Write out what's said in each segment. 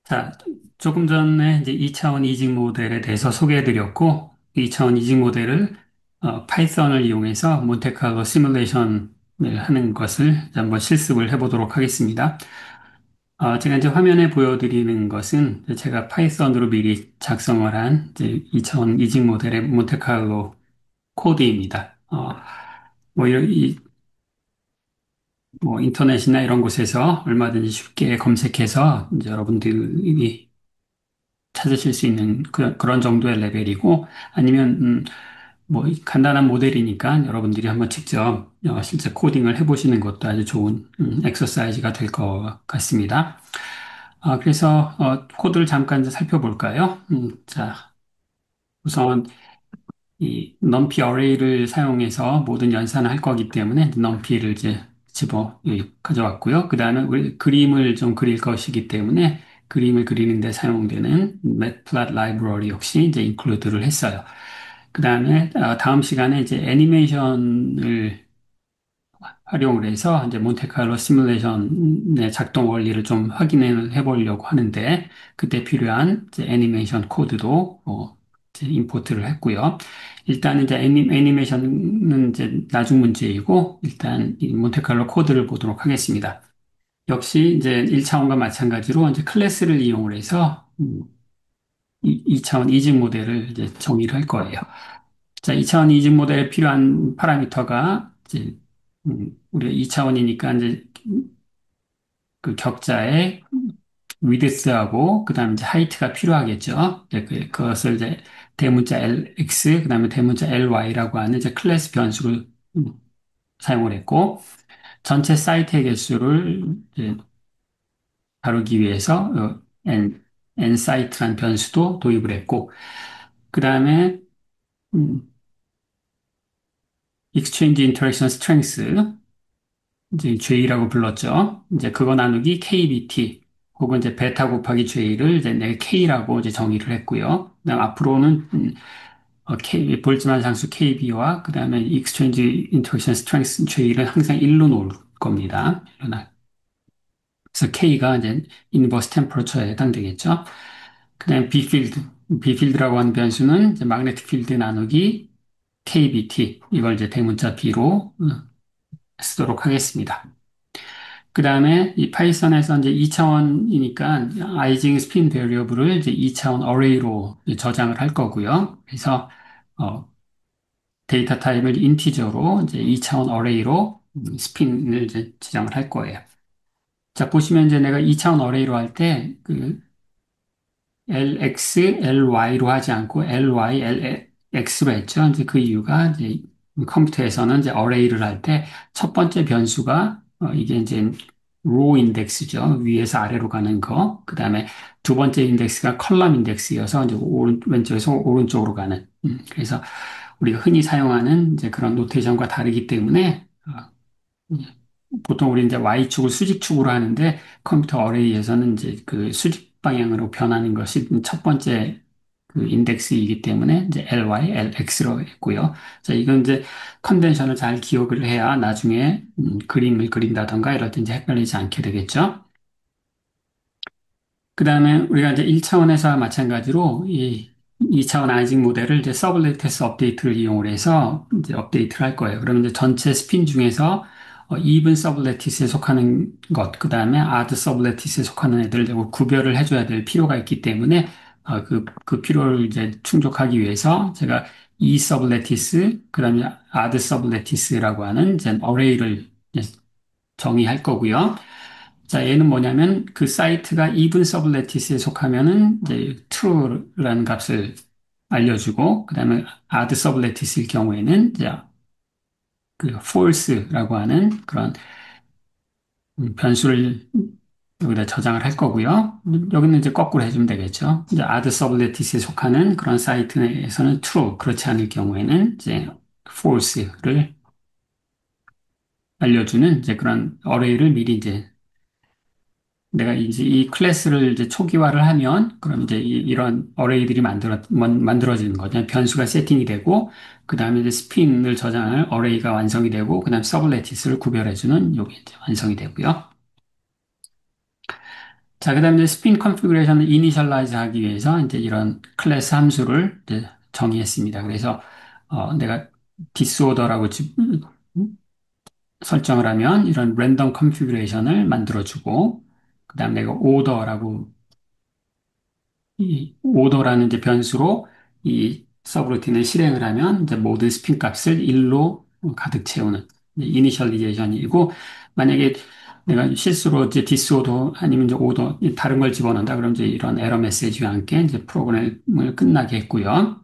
자, 조금 전에 이제 2차원 이직 모델에 대해서 소개해드렸고, 2차원 이직 모델을 파이썬을 이용해서 몬테카르로 시뮬레이션을 하는 것을 이제 한번 실습을 해보도록 하겠습니다. 제가 이제 화면에 보여드리는 것은 이제 제가 파이썬으로 미리 작성을 한 이제 2차원 이직 모델의 몬테카르로 코드입니다. 뭐 인터넷이나 이런 곳에서 얼마든지 쉽게 검색해서 이제 여러분들이 찾으실 수 있는 그런 정도의 레벨이고 아니면 뭐 간단한 모델이니까 여러분들이 한번 직접 실제 코딩을 해보시는 것도 아주 좋은 엑서사이즈가 될 것 같습니다. 그래서 코드를 잠깐 이제 살펴볼까요? 자, 우선 이 numpy 어레이를 사용해서 모든 연산을 할 거기 때문에 numpy를 이제 가져왔고요. 그 다음에 우리 그림을 좀 그릴 것이기 때문에 그림을 그리는 데 사용되는 matplotlib 라이브러리 역시 이제 인클루드를 했어요. 그 다음에 다음 시간에 이제 애니메이션을 활용을 해서 이제 몬테카를로 시뮬레이션의 작동 원리를 좀 확인을 해보려고 하는데 그때 필요한 이제 애니메이션 코드도 이제 임포트를 했고요. 일단 이제 애니메이션은 이제 나중 문제이고 일단 이 몬테칼로 코드를 보도록 하겠습니다. 역시 이제 1차원과 마찬가지로 이제 클래스를 이용을 해서 2차원 이직 모델을 이제 정의를 할 거예요. 자, 2차원 이직 모델에 필요한 파라미터가 이제 우리가 2차원이니까 이제 그 격자의 위드스하고 그다음에 이제 하이트가 필요하겠죠. 이제 그것을 이제 대문자 LX 그다음에 대문자 LY라고 하는 이제 클래스 변수를 음, 사용을 했고 전체 사이트의 개수를 이제 다루기 위해서 n 사이트란 변수도 도입을 했고 그다음에 음, exchange interaction strength 이제 J라고 불렀죠. 이제 그거 나누기 KBT 혹은 이제 베타 곱하기 J를 이제 내 K라고 이제 정의를 했고요. 그다음 앞으로는 볼트만 상수 KB와 그다음에 Exchange Interaction Strength J를 항상 1로 놓을 겁니다. 그래서 K가 이제 Inverse Temperature에 해당되겠죠. 그다음에 B필드라고 하는 변수는 이제 magnetic field 나누기 KBT 이걸 이제 대문자 B로 쓰도록 하겠습니다. 그 다음에 이 파이썬에서 이제 2차원이니까 아이징 스핀 베리어블을 이제 2차원 어레이로 저장을 할 거고요. 그래서 어, 데이터 타입을 인티저로 이제 2차원 어레이로 스핀을 이제 지정을 할 거예요. 자, 보시면 이제 내가 2차원 어레이로 할 때 그 LX, LY로 하지 않고 LY, LX로 했죠. 이제 그 이유가 이제 컴퓨터에서는 이제 어레이를 할 때 첫 번째 변수가 이게 이제 로 인덱스죠. 위에서 아래로 가는 거. 그다음에 두 번째 인덱스가 컬럼 인덱스여서 이제 왼쪽에서 오른쪽으로 가는. 그래서 우리가 흔히 사용하는 이제 그런 노테이션과 다르기 때문에 보통 우리 이제 Y축을 수직축으로 하는데 컴퓨터 어레이에서는 이제 그 수직 방향으로 변하는 것이 첫 번째 그 인덱스이기 때문에 이제 LY, LX로 했고요. 자, 이건 이제 컨벤션을 잘 기억을 해야 나중에 그림을 그린다던가 이럴 때 이제 헷갈리지 않게 되겠죠. 그 다음에 우리가 이제 1차원에서와 마찬가지로 이 2차원 아이징 모델을 이제 서블레티스 업데이트를 이용을 해서 이제 업데이트를 할 거예요. 그러면 이제 전체 스핀 중에서 이븐 서블레티스에 속하는 것, 그 다음에 아드 서블레티스에 속하는 애들을 구별을 해줘야 될 필요가 있기 때문에 그 필요를 이제 충족하기 위해서 제가 이 서블레티스, 그 다음에 아드 서블레티스라고 하는 이제 어레이를 이제 정의할 거고요. 자, 얘는 뭐냐면 그 사이트가 even 서블레티스에 속하면은 이제 true라는 값을 알려주고 그다음에 odd 서블레티스일 경우에는 이제 그 false라고 하는 그런 변수를 여기다 저장을 할 거고요. 여기는 이제 거꾸로 해주면 되겠죠. 이제 odd 서블레티스에 속하는 그런 사이트에서는 true, 그렇지 않을 경우에는 이제 false를 알려주는 이제 그런 어레이를 미리 이제 내가 이제 이 클래스를 이제 초기화를 하면, 그럼 이제 이런 어레이들이 만들어지는 거죠. 변수가 세팅이 되고, 그 다음에 이제 스핀을 저장할 어레이가 완성이 되고, 그 다음 서블레티스를 구별해주는 요게 이제 완성이 되고요. 자, 그다음에 이제 스핀 컨피그레이션을 이니셜라이즈 하기 위해서 이제 이런 클래스 함수를 이제 정의했습니다. 그래서 내가 디스오더라고 설정을 하면 이런 랜덤 컨피그레이션을 만들어주고, 그다음 내가 오더라고 이 오더라는 이제 변수로 이 서브루틴을 실행을 하면 이제 모든 스핀 값을 1로 가득 채우는 이니셜리제이션이고, 만약에 내가 실수로 이제 디스오더 아니면 이제 오더 다른 걸 집어넣는다 그럼 이제 이런 에러 메시지와 함께 이제 프로그램을 끝나게 했고요.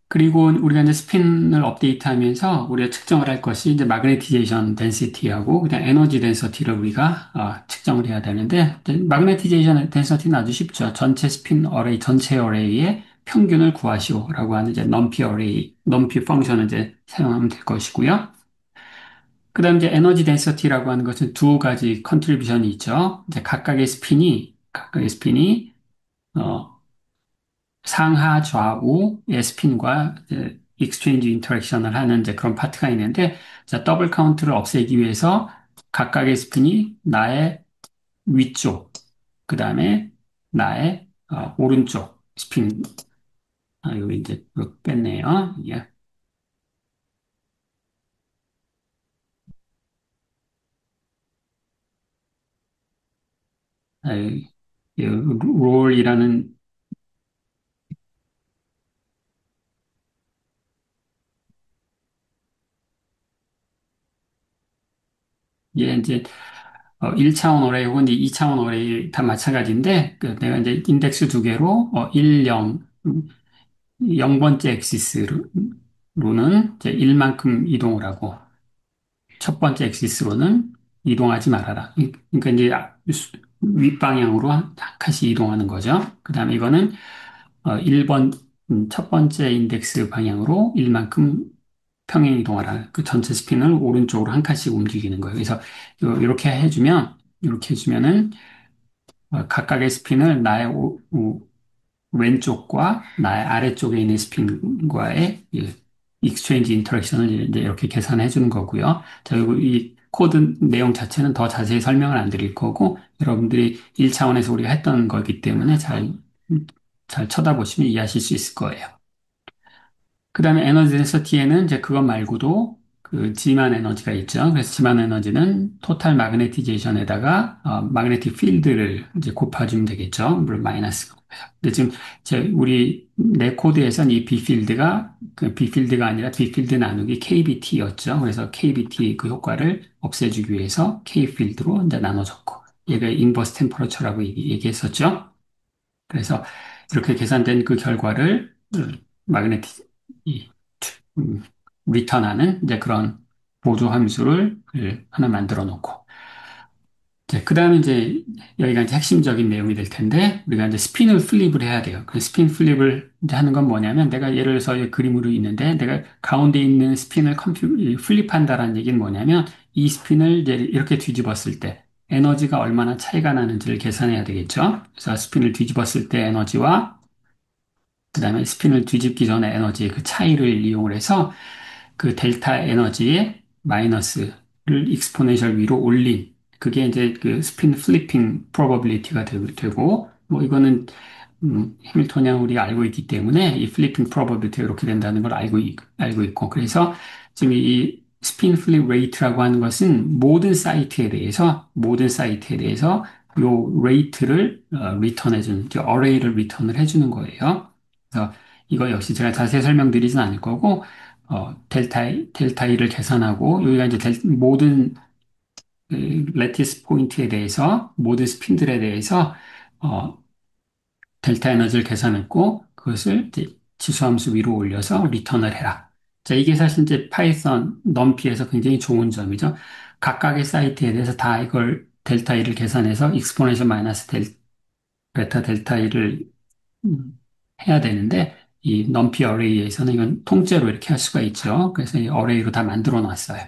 그리고 우리가 이제 스핀을 업데이트하면서 우리가 측정을 할 것이 이제 마그네티제이션 덴시티하고 그냥 에너지 덴서티를 우리가 측정을 해야 되는데, 마그네티제이션 덴서티는 아주 쉽죠. 전체 스핀 어레이 전체 어레이의 평균을 구하시오라고 하는 이제 넘피 어레이 넘피 펑션을 이제 사용하면 될 것이고요. 그다음 이제 에너지 덴서티라고 하는 것은 두 가지 컨트리뷰션이 있죠. 이제 각각의 스핀이 어, 상하 좌우의 스핀과 익스체인지 인터랙션을 하는 이제 그런 파트가 있는데, 자, 더블 카운트를 없애기 위해서 각각의 스핀이 나의 위쪽, 그 다음에 나의 오른쪽 스핀, 여기 이제 이거 뺐네요. 예. 이 롤이라는 게 이제 1차원 어레이 혹은 2차원 어레이 다 마찬가지인데, 내가 이제 인덱스 두 개로 1, 0, 0번째 엑시스로는 이제 1만큼 이동을 하고, 첫 번째 엑시스로는 이동하지 말아라. 그러니까 이제 윗방향으로 한 칸씩 이동하는 거죠. 그 다음에 이거는 1번, 첫 번째 인덱스 방향으로 1만큼 평행 이동하라. 그 전체 스핀을 오른쪽으로 한 칸씩 움직이는 거예요. 그래서 이렇게 해주면은 각각의 스핀을 나의 왼쪽과 나의 아래쪽에 있는 스핀과의 익스체인지 인터랙션을 이제 이렇게 계산해 주는 거고요. 자, 그리고 이 코드 내용 자체는 더 자세히 설명을 안 드릴 거고, 여러분들이 1차원에서 우리가 했던 거기 때문에 잘 쳐다보시면 이해하실 수 있을 거예요. 그 다음에 에너지 덴서티에는 이제 그것 말고도 그 지만 에너지가 있죠. 그래서 지만 에너지는 토탈 마그네티제이션에다가 마그네틱 필드를 이제 곱해주면 되겠죠. 물론 마이너스. 근데 지금 우리 내 코드에서는 이 B 필드가 그 B 필드가 아니라 B 필드 나누기 KBT였죠. 그래서 KBT 그 효과를 없애주기 위해서 K 필드로 이제 나눠줬고, 얘가 인버스 템퍼러처라고 얘기했었죠. 그래서 이렇게 계산된 그 결과를 마그네틱 이 음, 리턴하는 이제 그런 보조 함수를 하나 만들어 놓고, 그 다음에 이제 여기가 이제 핵심적인 내용이 될 텐데, 우리가 이제 스핀을 플립을 해야 돼요. 그 스핀 플립을 이제 하는 건 뭐냐면, 내가 예를 들어서 이 그림으로 있는데 내가 가운데 있는 스핀을 플립한다라는 얘기는 뭐냐면, 이 스핀을 이제 이렇게 뒤집었을 때 에너지가 얼마나 차이가 나는지를 계산해야 되겠죠. 그래서 스핀을 뒤집었을 때 에너지와 그다음에 스핀을 뒤집기 전에 에너지의 그 차이를 이용을 해서 그 델타 에너지의 마이너스를 익스포넨셜 위로 올린, 그게 이제 그 스핀 플리핑 프로버빌리티가 되고, 뭐 이거는 해밀토니안 우리가 알고 있기 때문에 이 플리핑 프로버빌리티가 이렇게 된다는 걸 알고 있고, 그래서 지금 이 스핀 플립 레이트라고 하는 것은 모든 사이트에 대해서 요 레이트를 리턴해주는, 어레이를 리턴을 해주는 거예요. 그래서 이거 역시 제가 자세히 설명드리진 않을 거고, 델타 E를 계산하고, 여기가 이제 모든 레티스 포인트에 대해서, 모든 스핀들에 대해서, 어, 델타 에너지를 계산했고, 그것을 이제 지수함수 위로 올려서 리턴을 해라. 자, 이게 사실 이제 파이썬, 넘피에서 굉장히 좋은 점이죠. 각각의 사이트에 대해서 다 이걸 델타 E를 계산해서 익스포넨셜 마이너스 베타 델타 E를 해야 되는데, 이 넘피 어레이에서는 이건 통째로 이렇게 할 수가 있죠. 그래서 이 어레이로 다 만들어 놨어요.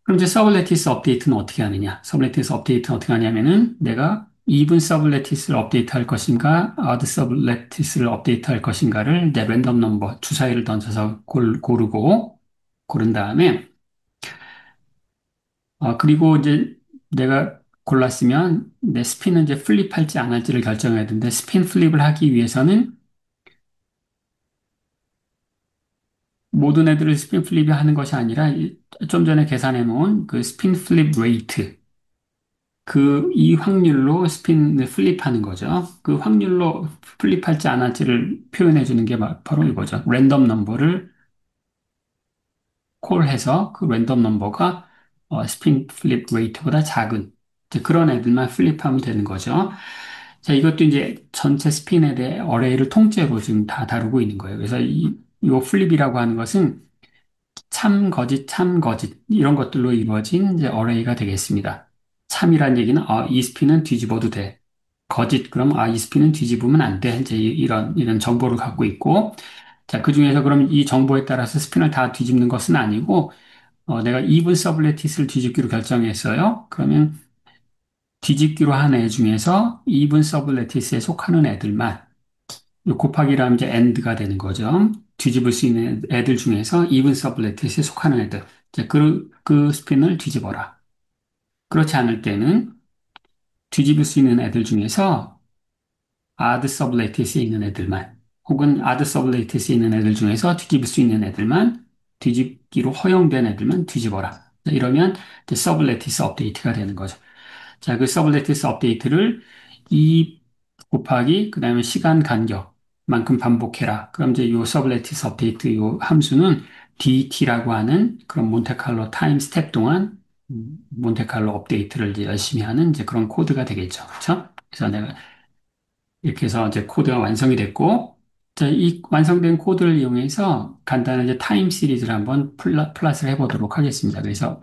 그럼 이제 서블레티스 업데이트는 어떻게 하느냐? 서블레티스 업데이트는 어떻게 하냐면은 내가 even 서블레티스를 업데이트 할 것인가, odd 서블레티스를 업데이트 할 것인가를 이제 랜덤 넘버 주사위를 던져서 고른 다음에 그리고 이제 내가 골랐으면 내 스핀은 이제 플립할지 안 할지를 결정해야 되는데 스핀 플립을 하기 위해서는 모든 애들을 스핀 플립이 하는 것이 아니라 좀 전에 계산해 놓은 그 스핀 플립 레이트 이 확률로 스핀을 플립하는 거죠. 그 확률로 플립할지 안 할지를 표현해 주는 게 바로 이거죠. 랜덤 넘버를 콜해서 그 랜덤 넘버가 스핀 플립 레이트보다 작은 이제 그런 애들만 플립하면 되는 거죠. 자, 이것도 이제 전체 스핀에 대해 어레이를 통째로 지금 다 다루고 있는 거예요. 그래서 이 플립이라고 하는 것은 참, 거짓, 참, 거짓 이런 것들로 이루어진 이제 어레이가 되겠습니다. 참이란 얘기는 이 스핀은 뒤집어도 돼. 거짓 그럼 이 스핀은 뒤집으면 안 돼. 이제 이런 정보를 갖고 있고 자, 그 중에서 그럼 이 정보에 따라서 스핀을 다 뒤집는 것은 아니고 내가 이분 서블레티스를 뒤집기로 결정했어요. 그러면 뒤집기로 한 애 중에서 이분 서블레티스에 속하는 애들만 요 곱하기라면 이제 AND가 되는 거죠. 뒤집을 수 있는 애들 중에서 이분 서블레티스에 속하는 애들. 이제 그 스핀을 뒤집어라. 그렇지 않을 때는 뒤집을 수 있는 애들 중에서 아드 서블레티스에 있는 애들만 혹은 아드 서블레티스에 있는 애들 중에서 뒤집을 수 있는 애들만 뒤집기로 허용된 애들만 뒤집어라. 자, 이러면 이제 서블레티스 업데이트가 되는 거죠. 자, 그 서블레티스 업데이트를 2 곱하기 그다음에 시간 간격만큼 반복해라. 그럼 이제 요 서블레티스 업데이트 요 함수는 DT라고 하는 그런 몬테칼로 타임 스텝 동안 몬테칼로 업데이트를 이제 열심히 하는 이제 그런 코드가 되겠죠. 그렇죠? 그래서 내가 이렇게 해서 이제 코드가 완성이 됐고 자, 이 완성된 코드를 이용해서 간단한 이제 타임 시리즈를 한번 플랫을 해보도록 하겠습니다. 그래서